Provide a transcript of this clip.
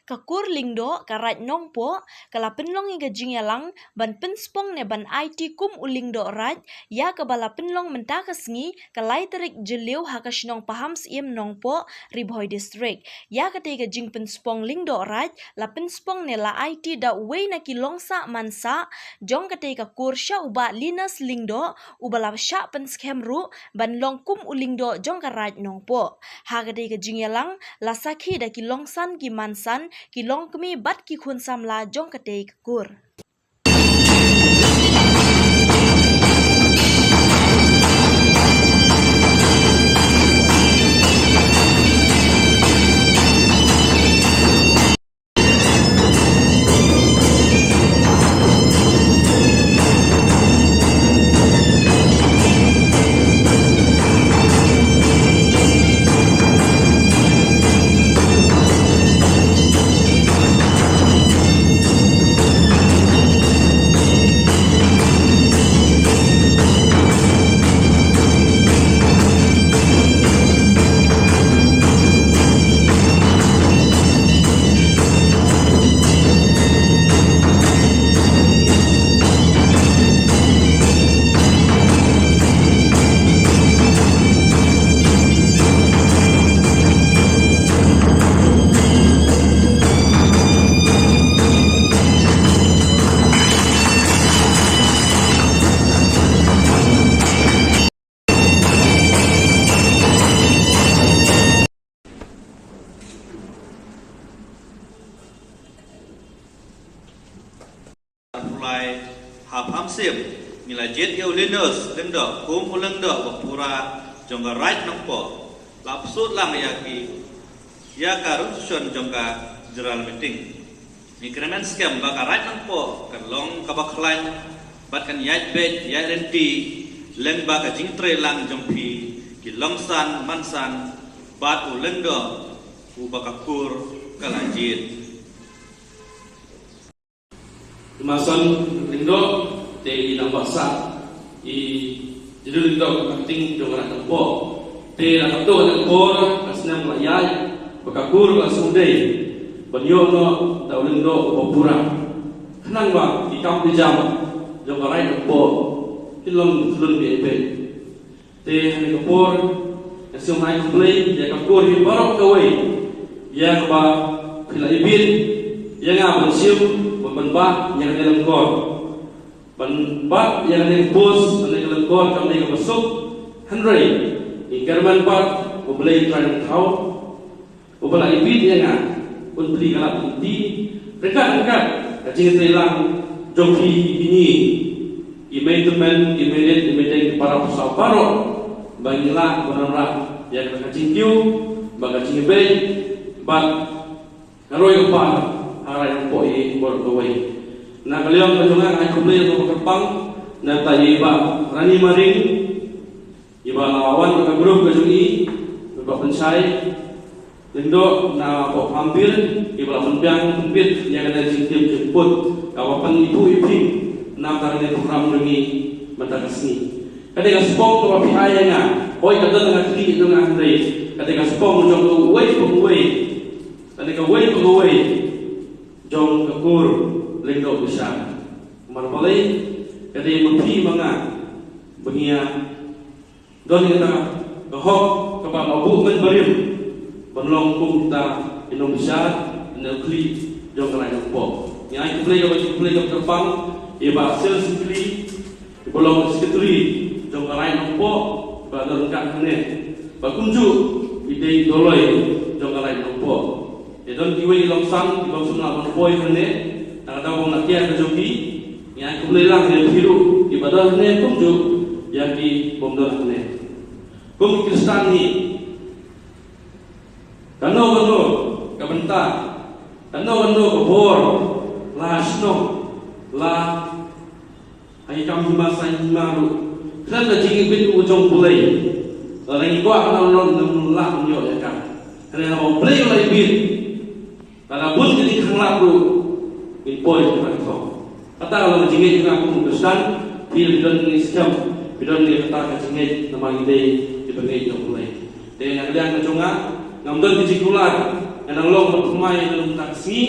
kakur lingdo karat nongpo kala penlong iga jingyalang ban penspong ne ban IT kum ulingdo raj ya kabala penlong menta kasngi kalai terik jeliu hakashnong paham siem nongpo ribhoi district ya kate iga jing penspong lingdo raj la penspong ne la IT da wei na kilongsa mansa jong kate kakur sha uba linas lingdo ubala sha penskem ru ban long kum ulingdo jong karaj nongpo ha kate iga jingyalang la sakhi da kilongsan ki mansan kilong kemi bat ki khun samla jong kate kakur. Mulai hap sip nila jet yêu linus lendo kum ulendo bapura jongga right nongpo lapsut lang yaki ya karun susun jongga general meeting increment scam baka right nongpo kalong kabaklan batkan yait bet yait renti leng baka jingtre lang jongpi kilongsan mansan bat ulendo ubakakur kalajit Mason lindo te ilang baksa jadi lindo penting jangan nampo te nak tu nak kor asnam layai bakakur asudai banyo no tau lindo popura kenang ba ikam dijam jangan rai nampo ilon tulun bebe te hani kapor asumai kumplay ya kakur hi barok kawai ya ba pila ibin ya ngam siu benba yang dalam kor benba yang dalam bos dalam kor kami dalam masuk Henry ikarman part ubelai tran thau ubelai ibit yang ah unbeli kalap inti dekat kacing telang joki ini imaitemen imaiten para pusat baru bangilah benar yang kacing kiu bagacing bay bag naroi upah arai poi bor gawai na kaliang kajungan ai kumlei ko kerpang na tayiba rani maring iba lawan ka grup kajungi ba pensai lindo na po hampir iba penpiang pempit yang ada jingtim jemput kawapan ibu iping na tarane program dengi matakasni kadang spong to api ayanga oi kadang na kli itu na andre kadang spong jong to wei kadang wei jong kakur lingdo besar marbalai kadi mungki manga bengia don kita bahok kepada abu men barim benlong kumta inong besar nekli jong kalai po nyai kumlei ke terbang iba sel sikli bolong sekretari jong kalai po ba dorkan ne ba kunju ide doloi jong kalai po don kiwe ilongsan ibang sunna kon boy hane nakata wong nakia kajoki yang kulelang ne biru ibadah ne kumju yaki bomdor hane kum kristani kano kabenta kano kebor lasno la ai kam masa maru kan la jingi bin ujong bulai lagi gua non la nyo ya kan kana o play lai bin kalau pun jadi khanglap tu, impoi kita tu. Kata kalau jingit juga aku menguskan, dia bidon ni siap, bidon ni kata jingit nama ide diberi yang mulai. Dan yang dia ngejunga, ngambil di cikulan, yang long berpemai dalam taksi